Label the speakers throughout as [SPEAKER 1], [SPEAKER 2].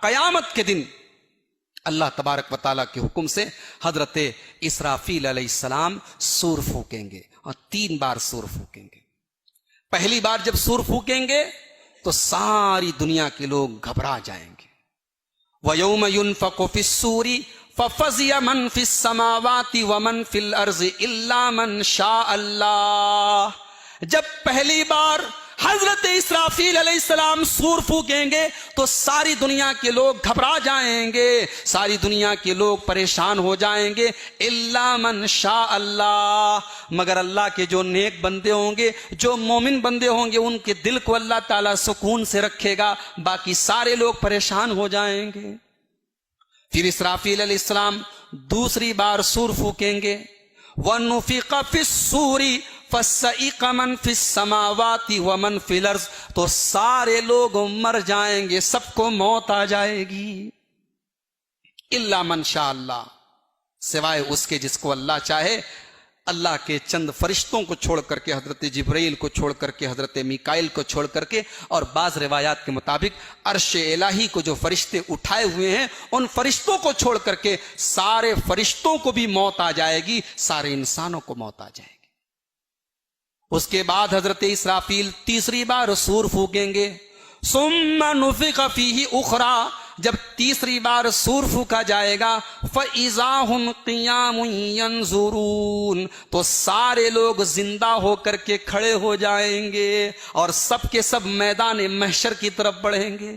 [SPEAKER 1] क़यामत के दिन अल्लाह तबारक व तआला के हुक्म से हजरत इसराफील अलैहिस्सलाम सूर फूकेंगे और 3 बार सूर फूकेंगे। पहली बार जब सूर फूकेंगे तो सारी दुनिया के लोग घबरा जाएंगे। वयौम युनफ़क़ु फ़िस्सूरी फ़फ़ज़िअ मन फ़िस्समावाति व मन फ़िल अर्ज़ि इल्ला मन शाअ अल्लाह। जब पहली बार हजरत इसराफील अलैहिस्सलाम सूर फूकेंगे तो सारी दुनिया के लोग घबरा जाएंगे, सारी दुनिया के लोग परेशान हो जाएंगे। इल्ला मन शाअ अल्लाह, मगर अल्लाह के जो नेक बंदे होंगे, जो मोमिन बंदे होंगे, उनके दिल को अल्लाह ताला सुकून से रखेगा, बाकी सारे लोग परेशान हो जाएंगे। फिर इसराफील अलैहिस्सलाम दूसरी बार सूर फूकेंगे। वनुफ़िक़ फ़िस्सूरी फ़सइक़ मन फ़िस्समावाति व मन फ़िल अर्ज़, तो सारे लोग मर जाएंगे, सबको मौत आ जाएगी। इल्ला मन शाअ अल्लाह, सिवाय उसके जिसको अल्लाह चाहे। अल्लाह के चंद फरिश्तों को छोड़ करके, हजरत जिब्राइल को छोड़ करके, हजरत मीकाइल को छोड़ करके, और बाज़ रिवायात के मुताबिक अर्श इलाही को जो फरिश्ते उठाए हुए हैं, उन फरिश्तों को छोड़ करके सारे फरिश्तों को भी मौत आ जाएगी, सारे इंसानों को मौत आ जाएगी। उसके बाद हजरत इसराफील तीसरी बार सूर फूकेंगे। सुम्मा नुफ़िक़ फ़ीही उख़रा, जब तीसरी बार सूर फूका जाएगा, फ़इज़ा हुम क़ियामुन यंज़ुरून, तो सारे लोग जिंदा होकर के खड़े हो जाएंगे और सब के सब मैदान महशर की तरफ बढ़ेंगे।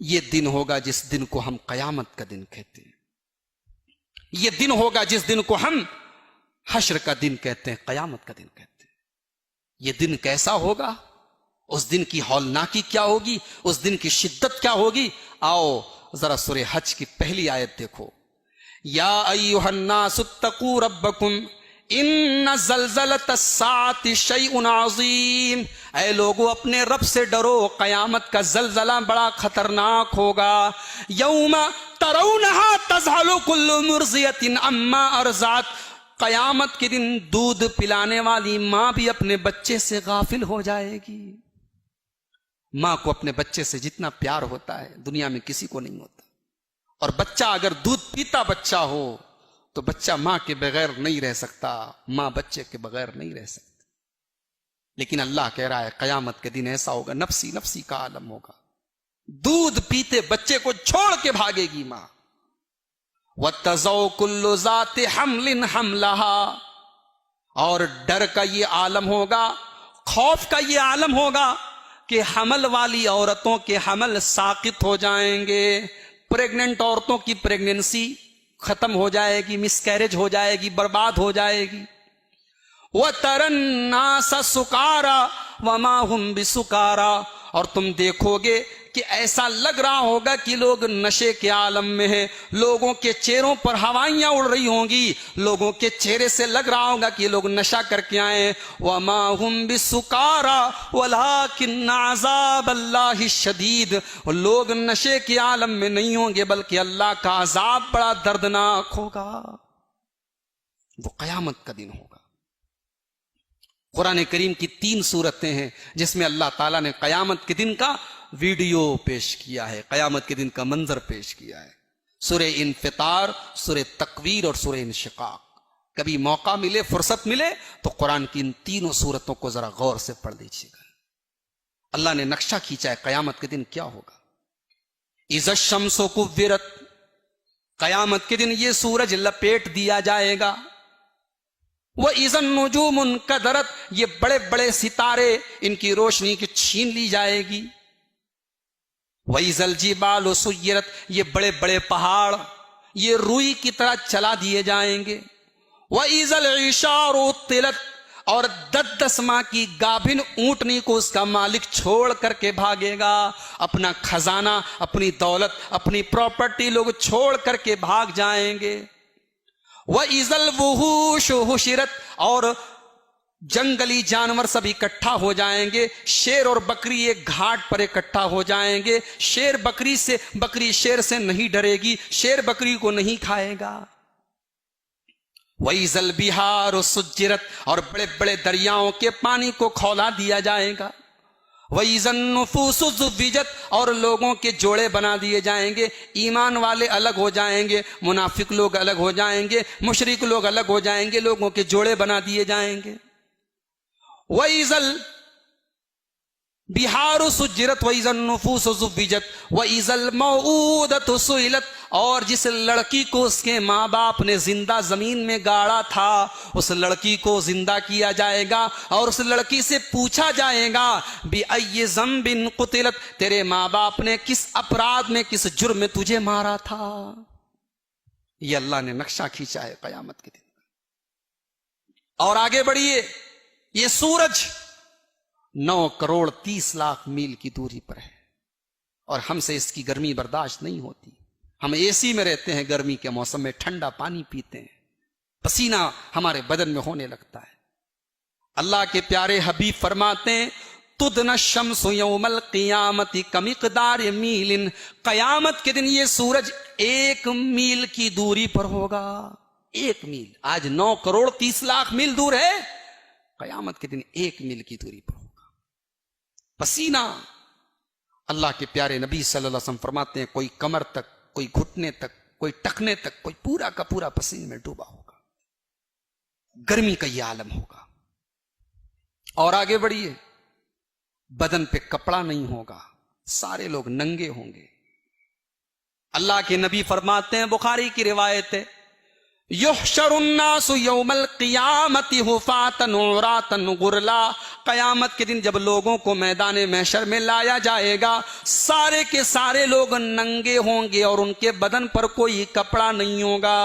[SPEAKER 1] ये दिन होगा जिस दिन को हम क़यामत का दिन कहते हैं। ये दिन होगा जिस दिन को हम हश्र का दिन कहते हैं, क़यामत का दिन कहते हैं। ये दिन कैसा होगा, उस दिन की हौलनाकी क्या होगी, उस दिन की शिद्दत क्या होगी। आओ जरा सूरह हज की पहली आयत देखो। या अय्युहन्नासुत्तकू रब्बकुम इन्न ज़ल्ज़लतस्साअति शैउन अज़ीम, ऐ लोगों अपने रब से डरो, क़यामत का ज़ल्ज़ला बड़ा खतरनाक होगा। यौम तरौनहा तज़हलु कुल्लु मुर्ज़ियतिन अम्मा अर्ज़अत, क़यामत के दिन दूध पिलाने वाली मां भी अपने बच्चे से गाफिल हो जाएगी। मां को अपने बच्चे से जितना प्यार होता है दुनिया में किसी को नहीं होता। और बच्चा अगर दूध पीता बच्चा हो तो बच्चा मां के बगैर नहीं रह सकता, मां बच्चे के बगैर नहीं रह सकती। लेकिन अल्लाह कह रहा है क़यामत के दिन ऐसा होगा, नफ्सी नफ्सी का आलम होगा। दूध पीते बच्चे को छोड़ के भागेगी मां। वतज़ौ कुल्लु ज़ाति हम्लिन हमलहा, और डर का ये आलम होगा, खौफ का ये आलम होगा कि हमल वाली औरतों के हमल साकित हो जाएंगे, प्रेग्नेंट औरतों की प्रेगनेंसी खत्म हो जाएगी, मिसकैरेज हो जाएगी, बर्बाद हो जाएगी। व तरन्नास सुकारा वमा हुम बिसुकारा, और तुम देखोगे कि ऐसा लग रहा होगा कि लोग नशे के आलम में हैं, लोगों के चेहरों पर हवाइयां उड़ रही होंगी, लोगों के चेहरे से लग रहा होगा कि लोग नशा करके आए। वमा हुम बिसुकारा वलाकिन्न अज़ाबल्लाहि शदीद, लोग नशे के आलम में नहीं होंगे बल्कि अल्लाह का अजाब बड़ा दर्दनाक होगा। वो क़यामत का दिन होगा। कुरान करीम की 3 सूरतें हैं जिसमें अल्लाह ताला ने क़यामत के दिन का वीडियो पेश किया है, क़यामत के दिन का मंजर पेश किया है। सूरह इन्फितार, सूरह तकवीर और सूरह इंशिकाक। कभी मौका मिले, फुर्सत मिले तो कुरान की इन 3 सूरतों को जरा गौर से पढ़ लीजिएगा। अल्लाह ने नक्शा खींचा है क़यामत के दिन क्या होगा। इज़ा शम्सु कुव्विरत, क़यामत के दिन ये सूरज लपेट दिया जाएगा। वह इज़न नुजूमुन कदरत, ये बड़े बड़े सितारे इनकी रोशनी की छीन ली जाएगी। वह इज़ल जिबालु सुय्यरत, ये बड़े बड़े पहाड़ ये रुई की तरह चला दिए जाएंगे। वह इज़ल इशारु तिलत, और 10 माह की गाभिन ऊंटनी को उसका मालिक छोड़ करके भागेगा। अपना खजाना, अपनी दौलत, अपनी प्रॉपर्टी लोग छोड़ करके भाग जाएंगे। वह इज़ल वुहूश हुशिरत, और जंगली जानवर सब इकट्ठा हो जाएंगे। शेर और बकरी एक घाट पर इकट्ठा हो जाएंगे। बकरी शेर से नहीं डरेगी, शेर बकरी को नहीं खाएगा। वह इज़ल बिहार सुज्जिरत, और बड़े बड़े दरियाओं के पानी को खौला दिया जाएगा। वइज़न नुफूसु ज़ुव्विजत, और लोगों के जोड़े बना दिए जाएंगे। ईमान वाले अलग हो जाएंगे, मुनाफिक लोग अलग हो जाएंगे, मुशरिक लोग अलग हो जाएंगे, लोगों के जोड़े बना दिए जाएंगे। वइज़ल बिहार सुज्जिरत वइज़न नुफूसु ज़ुव्विजत वइज़ल मौऊदतु सुइलत, और जिस लड़की को उसके माँ बाप ने जिंदा जमीन में गाड़ा था, उस लड़की को जिंदा किया जाएगा और उस लड़की से पूछा जाएगा बिअय्यि ज़ंबिन क़ुतिलत, तेरे माँ बाप ने किस अपराध में, किस जुर्म में तुझे मारा था। ये अल्लाह ने नक्शा खींचा है कयामत के दिन। और आगे बढ़िए, ये सूरज 9 करोड़ 30 लाख मील की दूरी पर है और हमसे इसकी गर्मी बर्दाश्त नहीं होती। हम एसी में रहते हैं, गर्मी के मौसम में ठंडा पानी पीते हैं, पसीना हमारे बदन में होने लगता है। अल्लाह के प्यारे हबीब फरमाते हैं तुदन शम्सु यौमल क़ियामति कमिक़दार मीलिन, कयामत के दिन ये सूरज 1 मील की दूरी पर होगा। 1 मील, आज 9 करोड़ 30 लाख मील दूर है, कयामत के दिन 1 मील की दूरी पर होगा। पसीना, अल्लाह के प्यारे नबी सल्लल्लाहु अलैहि वसल्लम फरमाते हैं कोई कमर तक, कोई घुटने तक, कोई टखने तक, कोई पूरा का पूरा पसीने में डूबा होगा। गर्मी का यह आलम होगा। और आगे बढ़िए, बदन पे कपड़ा नहीं होगा, सारे लोग नंगे होंगे। अल्लाह के नबी फरमाते हैं, बुखारी की रिवायत है, युहशरुन्नासु यौमल क़ियामति हुफ़ातन उरातन गुरला, कयामत के दिन जब लोगों को मैदान महशर में लाया जाएगा, सारे के सारे लोग नंगे होंगे और उनके बदन पर कोई कपड़ा नहीं होगा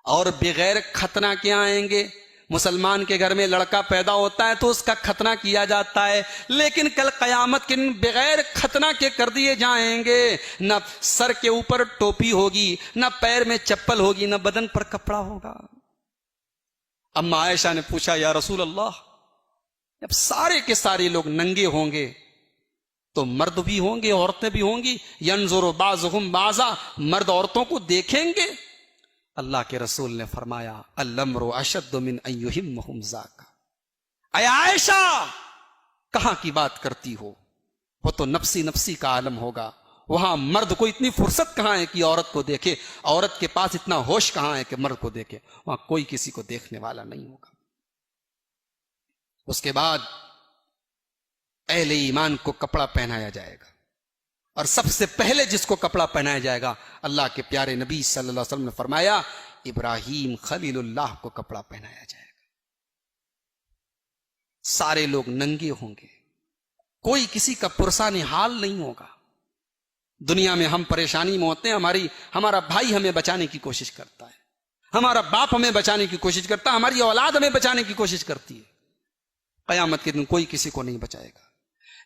[SPEAKER 1] और बगैर खतना के आएंगे। मुसलमान के घर में लड़का पैदा होता है तो उसका खतना किया जाता है, लेकिन कल कयामत के दिन बगैर खतना के कर दिए जाएंगे। न सर के ऊपर टोपी होगी, न पैर में चप्पल होगी, न बदन पर कपड़ा होगा। अम्मा आयशा ने पूछा, या रसूल अल्लाह, जब सारे के सारे लोग नंगे होंगे तो मर्द भी होंगे, औरतें भी होंगी, यंजुरु बाज़ुहुम बाज़ा, मर्द औरतों को देखेंगे। अल्लाह के रसूल ने फरमाया, अल-अम्रु अशद्दु मिन अन युहिम्महुम ज़ाका। अय आयशा, कहां की बात करती हो, वो तो नफ्सी नफ्सी का आलम होगा। वहां मर्द को इतनी फुर्सत कहां है कि औरत को देखे, औरत के पास इतना होश कहां है कि मर्द को देखे। वहां कोई किसी को देखने वाला नहीं होगा। उसके बाद अहले ईमान को कपड़ा पहनाया जाएगा और सबसे पहले जिसको कपड़ा पहनाया जाएगा, अल्लाह के प्यारे नबी सल्लल्लाहु अलैहि वसल्लम ने फरमाया, इब्राहीम खलीलुल्लाह को कपड़ा पहनाया जाएगा। सारे लोग नंगे होंगे, कोई किसी का पुरसानी हाल नहीं होगा। दुनिया में हम परेशानी में होते हैं, हमारा भाई हमें बचाने की कोशिश करता है, हमारा बाप हमें बचाने की कोशिश करता है, हमारी औलाद हमें बचाने की कोशिश करती है। क़यामत के दिन कोई किसी को नहीं बचाएगा।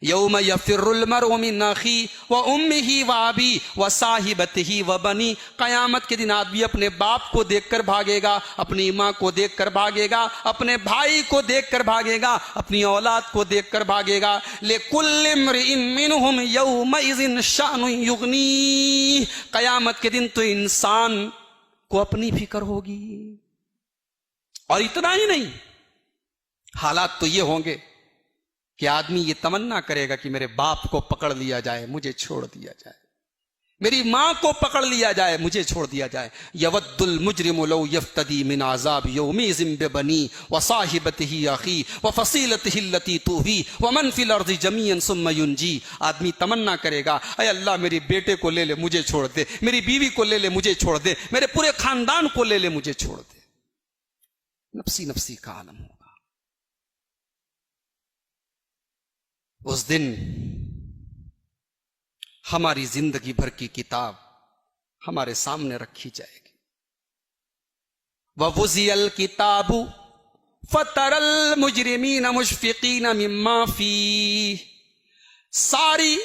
[SPEAKER 1] यौम यफ़िर्रुल मर्उ मिन अख़ी व उम्मिही व अबी व साहिबतिही व बनी, क़यामत के दिन आदमी अपने बाप को देखकर भागेगा, अपनी माँ को देखकर भागेगा, अपने भाई को देखकर भागेगा, अपनी औलाद को देखकर भागेगा। लिकुल्लि इम्रिइन मिनहुम यौमइज़िन शअनुन युग़नी, क़यामत के दिन तो इंसान को अपनी फिक्र होगी। और इतना ही नहीं, हालात तो ये होंगे कि आदमी ये तमन्ना करेगा कि मेरे बाप को पकड़ लिया जाए, मुझे छोड़ दिया जाए, मेरी मां को पकड़ लिया जाए, मुझे छोड़ दिया जाए। यवद्दुल मुजरिमु लौ यफ्तदी मिन आज़ाब यौमिज़िन बिबनी व साहिबतिही अख़ी व फसीलतिही अल्लती तुवी व मन फिल अर्ज़ि जमीअन सुम्मा युनजी। आदमी तमन्ना करेगा, अय अल्लाह मेरे बेटे को ले ले, मुझे छोड़ दे, मेरी बीवी को ले ले, मुझे छोड़ दे, मेरे पूरे खानदान को ले ले, मुझे छोड़ दे। नफ्सी नफ्सी का आलम होगा। उस दिन हमारी जिंदगी भर की किताब हमारे सामने रखी जाएगी। ववुज़ियल किताबु फतरल मुजरिमीन मुशफ़िक़ीन मिम्मा फ़ीह, सारी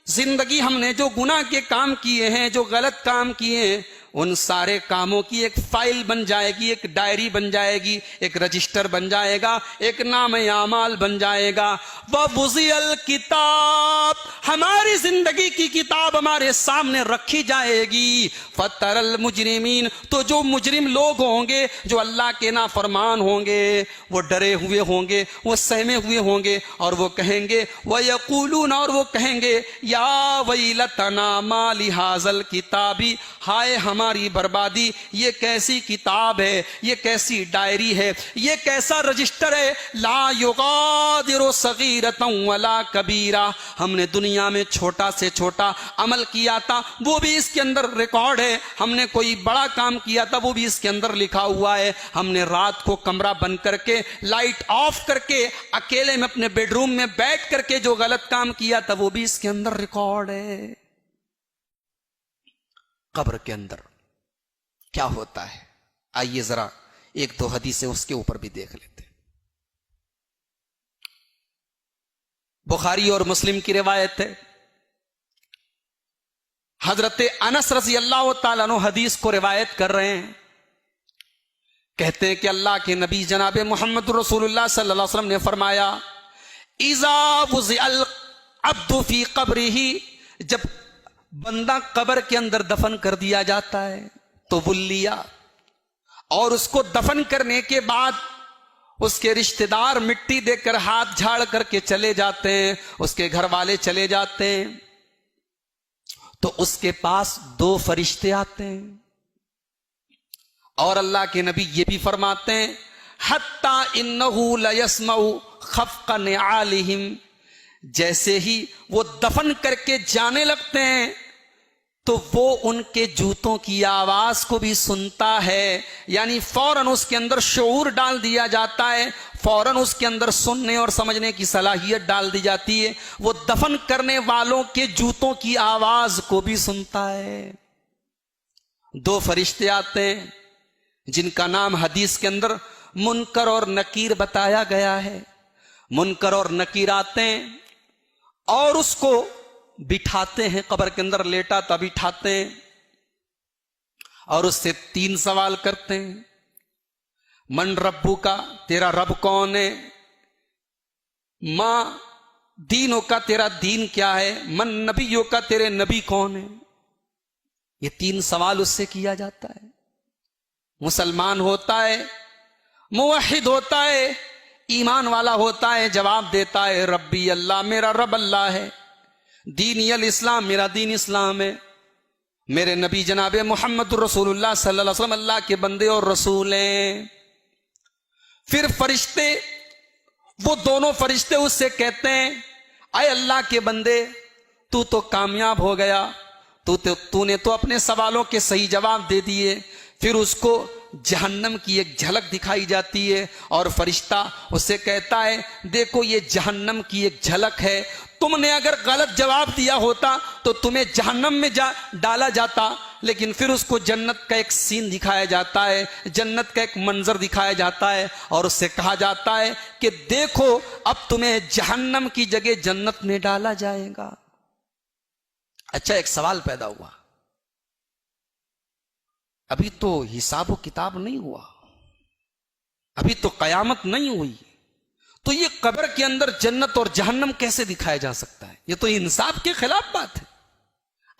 [SPEAKER 1] जिंदगी हमने जो गुनाह के काम किए हैं, जो गलत काम किए हैं, उन सारे कामों की एक फाइल बन जाएगी, एक डायरी बन जाएगी, एक रजिस्टर बन जाएगा, एक नाम आमाल बन जाएगा। वह वुज़ियल किताब, हमारी जिंदगी की किताब हमारे सामने रखी जाएगी। फतरल मुजरिमीन, तो जो मुजरिम लोग होंगे, जो अल्लाह के नाफरमान होंगे, वो डरे हुए होंगे, वो सहमे हुए होंगे, और वो कहेंगे वह यक़ूलून, और वो कहेंगे या वैलतना मा लिहाज़ल किताबी, हाय हमारी बर्बादी, ये कैसी किताब है, ये कैसी डायरी है, ये कैसा रजिस्टर है। ला युगादिरु सगीरतन वला कबीरा, हमने दुनिया में छोटा से छोटा अमल किया था, वो भी इसके अंदर रिकॉर्ड है। हमने कोई बड़ा काम किया था, वो भी इसके अंदर लिखा हुआ है। हमने रात को कमरा बंद करके, लाइट ऑफ करके, अकेले में अपने बेडरूम में बैठ करके जो गलत काम किया था, वो भी इसके अंदर रिकॉर्ड है। कब्र के अंदर क्या होता है, आइए जरा एक दो हदीसें उसके ऊपर भी देख लेते हैं। बुखारी और मुस्लिम की रिवायत है, हजरत अनस रज़ी अल्लाह तआला अन्हु हदीस को रिवायत कर रहे हैं। कहते हैं कि अल्लाह के नबी जनाब मोहम्मद रसूलुल्लाह सल्लल्लाहु अलैहि वसल्लम ने फरमाया, इज़ा वुज़िअल अब्दु फी क़ब्रिही, जब बंदा कब्र के अंदर दफन कर दिया जाता है तो वुल्लिया, और उसको दफन करने के बाद उसके रिश्तेदार मिट्टी देकर हाथ झाड़ करके चले जाते हैं, उसके घर वाले चले जाते हैं, तो उसके पास दो फरिश्ते आते हैं। और अल्लाह के नबी ये भी फरमाते हैं, हत्ता इन्नहु लयस्मउ खफ़क़ निआलिहिम, जैसे ही वो दफन करके जाने लगते हैं तो वो उनके जूतों की आवाज को भी सुनता है। यानी फौरन उसके अंदर शऊर डाल दिया जाता है, फौरन उसके अंदर सुनने और समझने की सलाहियत डाल दी जाती है। वो दफन करने वालों के जूतों की आवाज को भी सुनता है। दो फरिश्ते आते हैं जिनका नाम हदीस के अंदर मुनकर और नकीर बताया गया है। मुनकर और नकीर आते हैं और उसको बिठाते हैं, कब्र के अंदर लेटा था बिठाते हैं, और उससे तीन सवाल करते हैं। मन रब्बू का, तेरा रब कौन है? मां दीनों का, तेरा दीन क्या है? मन नबियों का, तेरे नबी कौन है? ये तीन सवाल उससे किया जाता है। मुसलमान होता है, मुवहिद होता है, ईमान वाला होता है, जवाब देता है रब्बी अल्लाह, मेरा रब अल्लाह है। दीनी अल इस्लाम, मेरा दीन इस्लाम है। मेरे नबी जनाब मोहम्मद रसूलुल्लाह सल्लल्लाहु अलैहि वसल्लम अल्लाह के बंदे और रसूल हैं। फिर फरिश्ते, वो दोनों फरिश्ते उससे कहते हैं, आए अल्लाह के बंदे, तू तो कामयाब हो गया, तूने तो अपने सवालों के सही जवाब दे दिए। फिर उसको जहन्नम की एक झलक दिखाई जाती है और फरिश्ता उससे कहता है, देखो ये जहन्नम की एक झलक है, तुमने अगर गलत जवाब दिया होता तो तुम्हें जहन्नम में डाला जाता। लेकिन फिर उसको जन्नत का एक सीन दिखाया जाता है, जन्नत का एक मंजर दिखाया जाता है और उससे कहा जाता है कि देखो अब तुम्हें जहन्नम की जगह जन्नत में डाला जाएगा। अच्छा, एक सवाल पैदा हुआ, अभी तो हिसाब किताब नहीं हुआ, अभी तो कयामत नहीं हुई, तो ये कब्र के अंदर जन्नत और जहन्नम कैसे दिखाया जा सकता है? ये तो इंसाफ के खिलाफ बात है।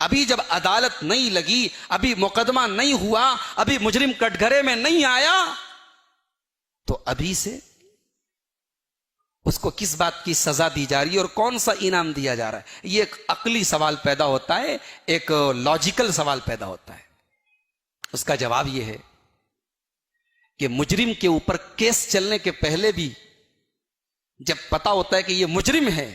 [SPEAKER 1] अभी जब अदालत नहीं लगी, अभी मुकदमा नहीं हुआ, अभी मुजरिम कटघरे में नहीं आया, तो अभी से उसको किस बात की सजा दी जा रही है और कौन सा इनाम दिया जा रहा है? ये एक अकली सवाल पैदा होता है, एक लॉजिकल सवाल पैदा होता है। उसका जवाब यह है कि मुजरिम के ऊपर केस चलने के पहले भी जब पता होता है कि यह मुजरिम है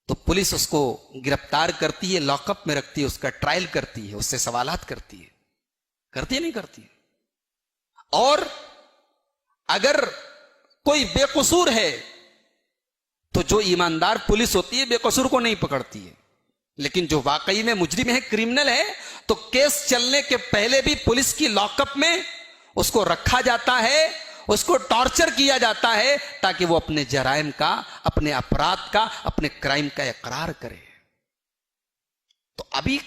[SPEAKER 1] तो पुलिस उसको गिरफ्तार करती है, लॉकअप में रखती है, उसका ट्रायल करती है, उससे सवालात करती है, नहीं करती है। और अगर कोई बेकसूर है तो जो ईमानदार पुलिस होती है बेकसूर को नहीं पकड़ती है, लेकिन जो वाकई में मुजरिम है, क्रिमिनल है, तो केस चलने के पहले भी पुलिस की लॉकअप में उसको रखा जाता है, उसको टॉर्चर किया जाता है ताकि वो अपने जराइम का, अपने अपराध का, अपने क्राइम का इकरार करे। तो अभी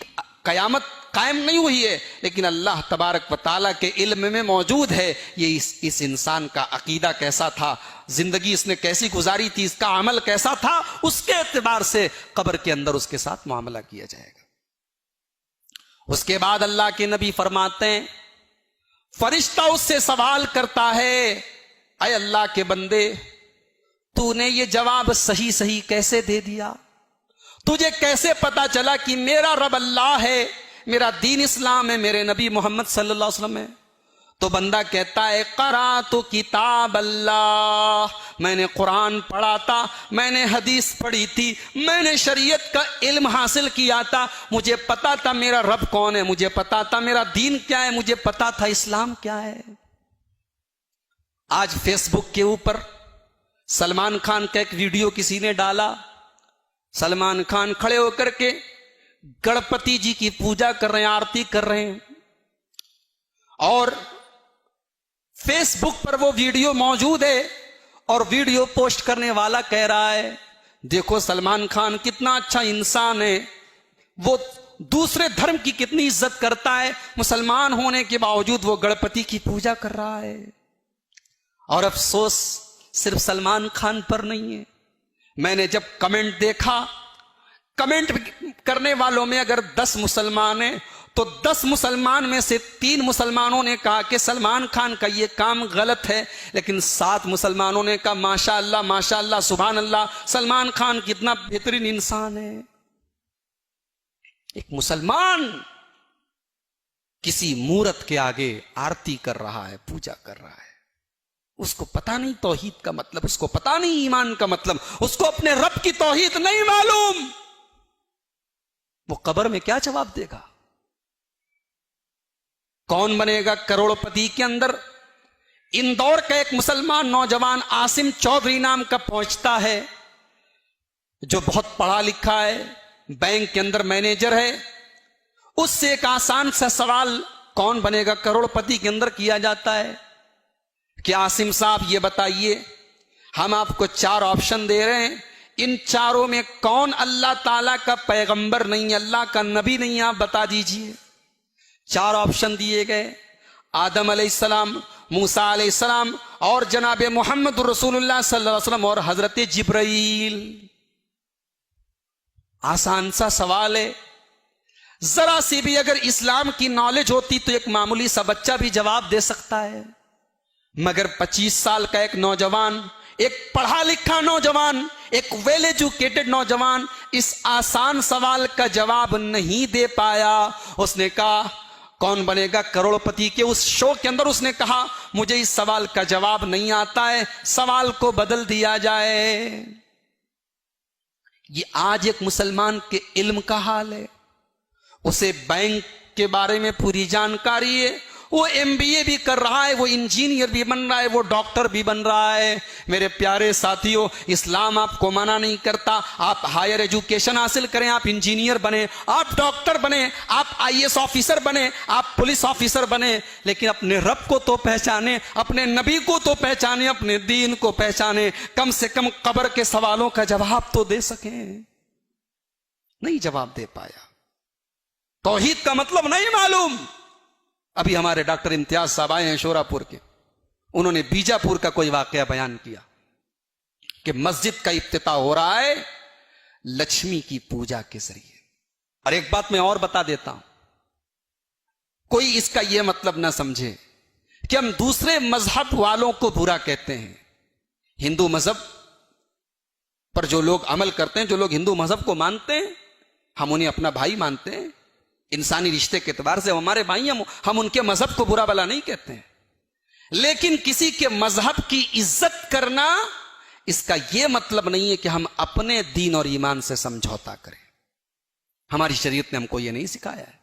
[SPEAKER 1] कयामत कायम नहीं हुई है, लेकिन अल्लाह तबारक व तआला के इल्म में मौजूद है ये इस इंसान का अकीदा कैसा था, जिंदगी इसने कैसी गुजारी थी, इसका अमल कैसा था, उसके एतबार से कब्र के अंदर उसके साथ मामला किया जाएगा। उसके बाद अल्लाह के नबी फरमाते हैं, फरिश्ता उससे सवाल करता है, अय अल्लाह के बंदे, तूने ये जवाब सही सही कैसे दे दिया? तुझे कैसे पता चला कि मेरा रब अल्लाह है, मेरा दीन इस्लाम है, मेरे नबी मोहम्मद सल्लल्लाहु अलैहि वसल्लम है? तो बंदा कहता है, करा तो किताब अल्लाह, मैंने कुरान पढ़ा था, मैंने हदीस पढ़ी थी, मैंने शरीयत का इल्म हासिल किया था, मुझे पता था मेरा रब कौन है, मुझे पता था मेरा दीन क्या है, मुझे पता था इस्लाम क्या है। आज फेसबुक के ऊपर सलमान खान का एक वीडियो किसी ने डाला, सलमान खान खड़े होकर के गणपति जी की पूजा कर रहे हैं, आरती कर रहे हैं, और फेसबुक पर वो वीडियो मौजूद है और वीडियो पोस्ट करने वाला कह रहा है, देखो सलमान खान कितना अच्छा इंसान है, वो दूसरे धर्म की कितनी इज्जत करता है, मुसलमान होने के बावजूद वो गणपति की पूजा कर रहा है। और अफसोस सिर्फ सलमान खान पर नहीं है, मैंने जब कमेंट देखा, कमेंट करने वालों में अगर 10 मुसलमान हैं तो 10 मुसलमान में से 3 मुसलमानों ने कहा कि सलमान खान का ये काम गलत है, लेकिन 7 मुसलमानों ने कहा माशाअल्लाह सुभान अल्लाह, सलमान खान कितना बेहतरीन इंसान है। एक मुसलमान किसी मूरत के आगे आरती कर रहा है, पूजा कर रहा है, उसको पता नहीं तौहीद का मतलब, उसको पता नहीं ईमान का मतलब, उसको अपने रब की तौहीद नहीं मालूम, वो कब्र में क्या जवाब देगा? कौन बनेगा करोड़पति के अंदर? इंदौर का एक मुसलमान नौजवान आसिम चौधरी नाम का पहुंचता है, जो बहुत पढ़ा लिखा है, बैंक के अंदर मैनेजर है। उससे एक आसान सा सवाल कौन बनेगा करोड़पति के अंदर किया जाता है कि आसिम साहब ये बताइए, हम आपको 4 ऑप्शन दे रहे हैं, इन चारों में कौन अल्लाह ताला का पैगंबर नहीं, अल्लाह का नबी नहीं, आप बता दीजिए। 4 ऑप्शन दिए गए, आदम अलैहिस्सलाम, मूसा अलैहिस्सलाम और जनाब मोहम्मद रसूलुल्लाह सल्लल्लाहु अलैहि वसल्लम और हजरत जिब्राइल। आसान सा सवाल है, जरा सी भी अगर इस्लाम की नॉलेज होती तो एक मामूली सा बच्चा भी जवाब दे सकता है, मगर 25 साल का एक नौजवान, एक पढ़ा लिखा नौजवान, एक वेल एजुकेटेड नौजवान इस आसान सवाल का जवाब नहीं दे पाया। उसने कहा कौन बनेगा करोड़पति के उस शो के अंदर उसने कहा मुझे इस सवाल का जवाब नहीं आता है, सवाल को बदल दिया जाए। ये आज एक मुसलमान के इल्म का हाल है, उसे बैंक के बारे में पूरी जानकारी है, वो MBA भी कर रहा है, वो इंजीनियर भी बन रहा है, वो डॉक्टर भी बन रहा है। मेरे प्यारे साथियों, इस्लाम आपको मना नहीं करता, आप हायर एजुकेशन हासिल करें, आप इंजीनियर बने, आप डॉक्टर बने, आप IAS ऑफिसर बने, आप पुलिस ऑफिसर बने, लेकिन अपने रब को तो पहचाने, अपने नबी को तो पहचाने, अपने दीन को पहचाने, कम से कम कब्र के सवालों का जवाब तो दे सके। नहीं जवाब दे पाया, तौहीद का मतलब नहीं मालूम। अभी हमारे डॉक्टर इम्तियाज साहब आए हैं शोरापुर के, उन्होंने बीजापुर का कोई वाकया बयान किया कि मस्जिद का इफ्तिताह हो रहा है लक्ष्मी की पूजा के जरिए। और एक बात मैं और बता देता हूं, कोई इसका यह मतलब ना समझे कि हम दूसरे मजहब वालों को बुरा कहते हैं। हिंदू मजहब पर जो लोग अमल करते हैं, जो लोग हिंदू मजहब को मानते हैं, हम उन्हें अपना भाई मानते हैं, इंसानी रिश्ते के एतबार से हमारे भाई, हम उनके मजहब को बुरा भला नहीं कहते हैं। लेकिन किसी के मजहब की इज्जत करना, इसका यह मतलब नहीं है कि हम अपने दीन और ईमान से समझौता करें। हमारी शरीयत ने हमको यह नहीं सिखाया है।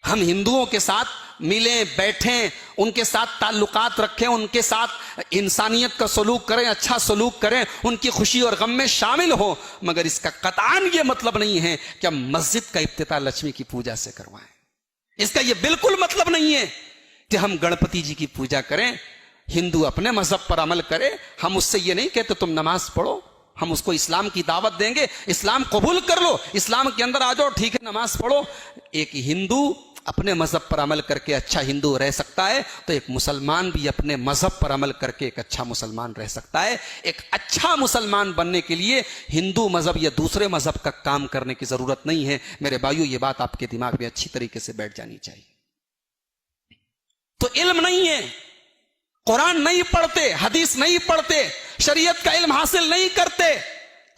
[SPEAKER 1] हम हिंदुओं के साथ मिलें, बैठें, उनके साथ ताल्लुकात रखें, उनके साथ इंसानियत का सलूक करें, अच्छा सलूक करें, उनकी खुशी और गम में शामिल हो, मगर इसका कतआन ये मतलब नहीं है कि हम मस्जिद का इफ्तिताह लक्ष्मी की पूजा से करवाएं। इसका ये बिल्कुल मतलब नहीं है कि हम गणपति जी की पूजा करें, हिंदू अपने मजहब पर अमल करें। हम उससे ये नहीं कहते तुम नमाज पढ़ो, हम उसको इस्लाम की दावत देंगे, इस्लाम कबूल कर लो, इस्लाम के अंदर आ जाओ, ठीक है नमाज पढ़ो। एक हिंदू अपने मजहब पर अमल करके अच्छा हिंदू रह सकता है, तो एक मुसलमान भी अपने मजहब पर अमल करके एक अच्छा मुसलमान रह सकता है। एक अच्छा मुसलमान बनने के लिए हिंदू मजहब या दूसरे मजहब का काम करने की जरूरत नहीं है। मेरे भाइयों, ये बात आपके दिमाग में अच्छी तरीके से बैठ जानी चाहिए। तो इल्म नहीं है, कुरान नहीं पढ़ते, हदीस नहीं पढ़ते, शरीयत का इल्म हासिल नहीं करते,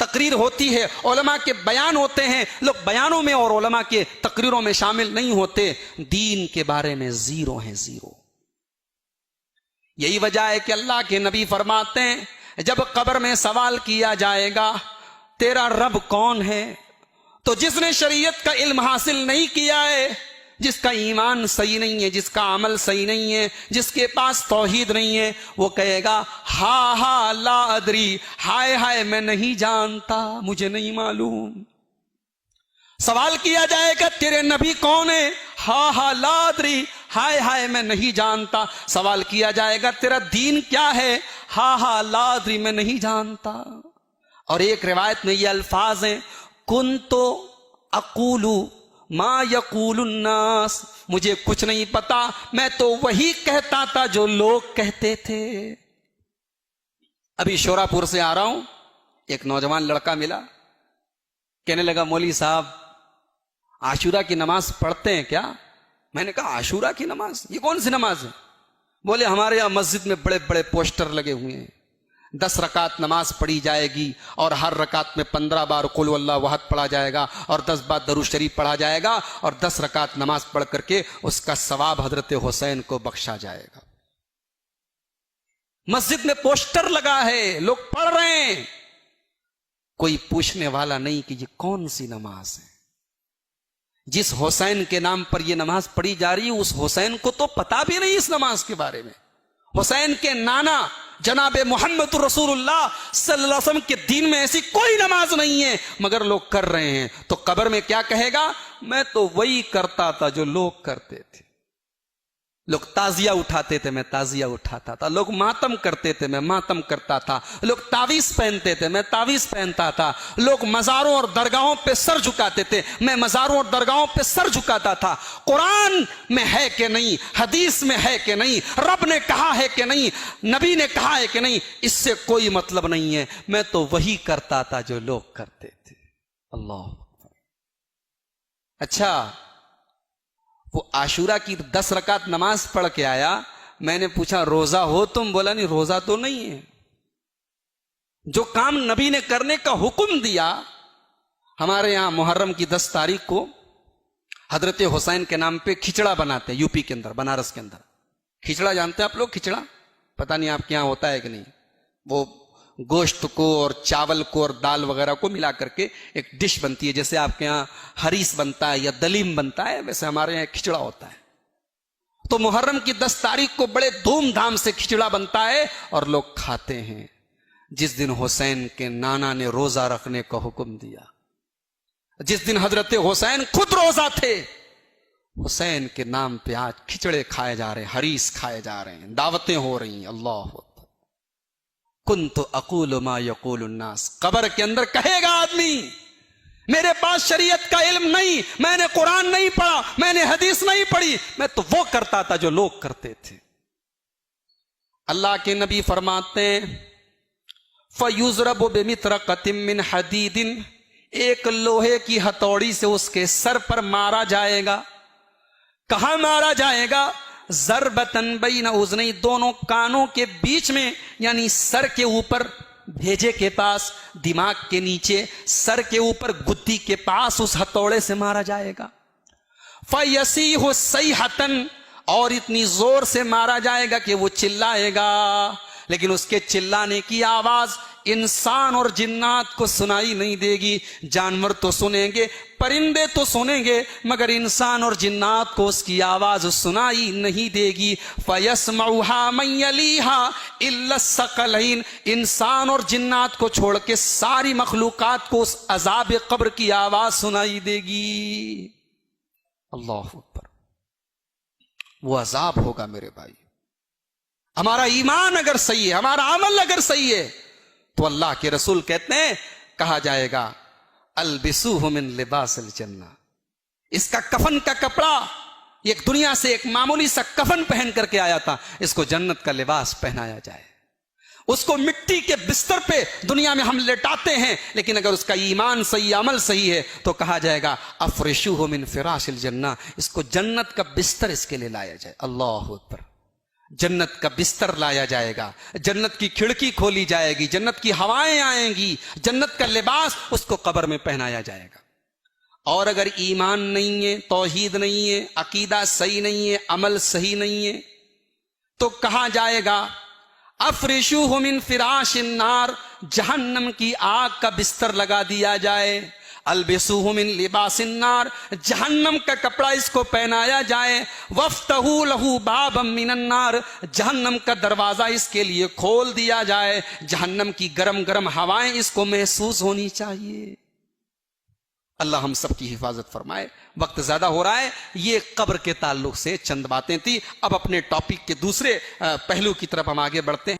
[SPEAKER 1] तकरीर होती है, उलमा के बयान होते हैं, लोग बयानों में और उलमा के तकरीरों में शामिल नहीं होते, दीन के बारे में जीरो हैं, जीरो। यही वजह है कि अल्लाह के नबी फरमाते हैं जब कब्र में सवाल किया जाएगा तेरा रब कौन है, तो जिसने शरीयत का इल्म हासिल नहीं किया है, जिसका ईमान सही नहीं है, जिसका अमल सही नहीं है, जिसके पास तौहीद नहीं है, वो कहेगा हा हा ला अदरी, हाय हाय मैं नहीं जानता, मुझे नहीं मालूम। सवाल किया जाएगा तेरे नबी कौन है, हा हा ला अदरी, हाय हाय मैं नहीं जानता। सवाल किया जाएगा तेरा दीन क्या है, हा हा ला अदरी मैं नहीं जानता। और एक रिवायत में ये अल्फाज हैं, कुन तो अकूलू मा यकूलुन्नास, मुझे कुछ नहीं पता, मैं तो वही कहता था जो लोग कहते थे। अभी शोरापुर से आ रहा हूं, एक नौजवान लड़का मिला, कहने लगा मौलवी साहब आशूरा की नमाज पढ़ते हैं क्या? मैंने कहा आशूरा की नमाज, ये कौन सी नमाज है? बोले हमारे यहां मस्जिद में बड़े बड़े पोस्टर लगे हुए हैं, 10 रकात नमाज पढ़ी जाएगी और हर रकात में 15 बार कुल वल्लाहु अहद पढ़ा जाएगा और 10 बार दरूद शरीफ पढ़ा जाएगा और 10 रकात नमाज पढ़ करके उसका सवाब हजरत हुसैन को बख्शा जाएगा। मस्जिद में पोस्टर लगा है, लोग पढ़ रहे हैं, कोई पूछने वाला नहीं कि ये कौन सी नमाज है। जिस हुसैन के नाम पर यह नमाज पढ़ी जा रही है उस हुसैन को तो पता भी नहीं इस नमाज के बारे में। हुसैन के नाना जनाबे मोहम्मद रसूलुल्लाह सल्लल्लाहु अलैहि वसल्लम के दीन में ऐसी कोई नमाज नहीं है, मगर लोग कर रहे हैं। तो कब्र में क्या कहेगा? मैं तो वही करता था जो लोग करते थे। लोग ताजिया उठाते थे, मैं ताजिया उठाता था। लोग मातम करते थे, मैं मातम करता था। लोग तावीज पहनते थे, मैं तावीज पहनता था। लोग मजारों और दरगाहों पे सर झुकाते थे, मैं मजारों और दरगाहों पे सर झुकाता था। कुरान में है कि नहीं, हदीस में है कि नहीं, रब ने कहा है कि नहीं, नबी ने कहा है कि नहीं, इससे कोई मतलब नहीं है। मैं तो वही करता था जो लोग करते थे। अल्लाह। अच्छा, वो आशूरा की 10 रकात नमाज पढ़ के आया, मैंने पूछा रोजा हो तुम? बोला नहीं, रोजा तो नहीं है। जो काम नबी ने करने का हुक्म दिया, हमारे यहां मुहर्रम की 10 तारीख को हजरत हुसैन के नाम पे खिचड़ा बनाते हैं, यूपी के अंदर, बनारस के अंदर। खिचड़ा जानते हैं आप लोग? खिचड़ा पता नहीं आपके यहां होता है कि नहीं। वो गोश्त को और चावल को और दाल वगैरह को मिला करके एक डिश बनती है, जैसे आपके यहाँ हरीस बनता है या दलीम बनता है, वैसे हमारे यहाँ खिचड़ा होता है। तो मुहर्रम की 10 तारीख को बड़े धूमधाम से खिचड़ा बनता है और लोग खाते हैं। जिस दिन हुसैन के नाना ने रोजा रखने का हुक्म दिया, जिस दिन हजरत हुसैन खुद रोजा थे, हुसैन के नाम पे आज खिचड़े खाए जा रहे हैं, हरीस खाए जा रहे हैं, दावतें हो रही हैं। अल्लाह। कुन्तु अक़ूलु मा यक़ूलु अन्नास, कब्र के अंदर कहेगा आदमी मेरे पास शरीयत का इल्म नहीं, मैंने कुरान नहीं पढ़ा, मैंने हदीस नहीं पढ़ी, मैं तो वो करता था जो लोग करते थे। अल्लाह के नबी फरमाते हैं फयुज़रबु बिमित्रक़तिम मिन हदीदिन, एक लोहे की हथौड़ी से उसके सर पर मारा जाएगा। कहां मारा जाएगा? ज़रबतन बैन उज़नई, दोनों कानों के बीच में, यानी सर के ऊपर भेजे के पास, दिमाग के नीचे, सर के ऊपर गुद्दी के पास उस हथौड़े से मारा जाएगा। फयसीहु सईहतन, और इतनी जोर से मारा जाएगा कि वो चिल्लाएगा, लेकिन उसके चिल्लाने की आवाज इंसान और जिन्नात को सुनाई नहीं देगी। जानवर तो सुनेंगे, परिंदे तो सुनेंगे, मगर इंसान और जिन्नात को उसकी आवाज सुनाई नहीं देगी। फयस्मउहा मन यलीहा इल्ला सकलैन, इंसान और जिन्नात को छोड़ के सारी मखलूकात को उस अजाब कब्र की आवाज सुनाई देगी। अल्लाह अकबर। वो अजाब होगा मेरे भाई। हमारा ईमान अगर सही है, हमारा अमल अगर सही है, तो अल्लाह के रसूल कहते हैं, कहा जाएगा अलबिसूहु मिन लिबासिल जन्नह, इसका कफन का कपड़ा, एक दुनिया से एक मामूली सा कफन पहन करके आया था, इसको जन्नत का लिबास पहनाया जाए। उसको मिट्टी के बिस्तर पे दुनिया में हम लेटाते हैं, लेकिन अगर उसका ईमान सही, अमल सही है, तो कहा जाएगा अफरिशुहु मिन फिराशिल जन्नह, इसको जन्नत का बिस्तर इसके लिए लाया जाए। अल्लाह अकबर। जन्नत का बिस्तर लाया जाएगा, जन्नत की खिड़की खोली जाएगी, जन्नत की हवाएं आएंगी, जन्नत का लिबास उसको कब्र में पहनाया जाएगा। और अगर ईमान नहीं है, तौहीद नहीं है, अकीदा सही नहीं है, अमल सही नहीं है, तो कहा जाएगा अफरिशुहु मिन फिराशिन नार, जहन्नम की आग का बिस्तर लगा दिया जाए। अलबिसूहु मिन लिबासिन नार, जहन्नम का कपड़ा इसको पहनाया जाए। वफ्तहू लहू बाबम मिनन नार, जहन्नम का दरवाजा इसके लिए खोल दिया जाए। जहन्नम की गरम गरम हवाएं इसको महसूस होनी चाहिए। अल्लाह हम सब की हिफाजत फरमाए। वक्त ज्यादा हो रहा है, ये कब्र के ताल्लुक से चंद बातें थी। अब अपने टॉपिक के दूसरे पहलू की तरफ हम आगे बढ़ते हैं।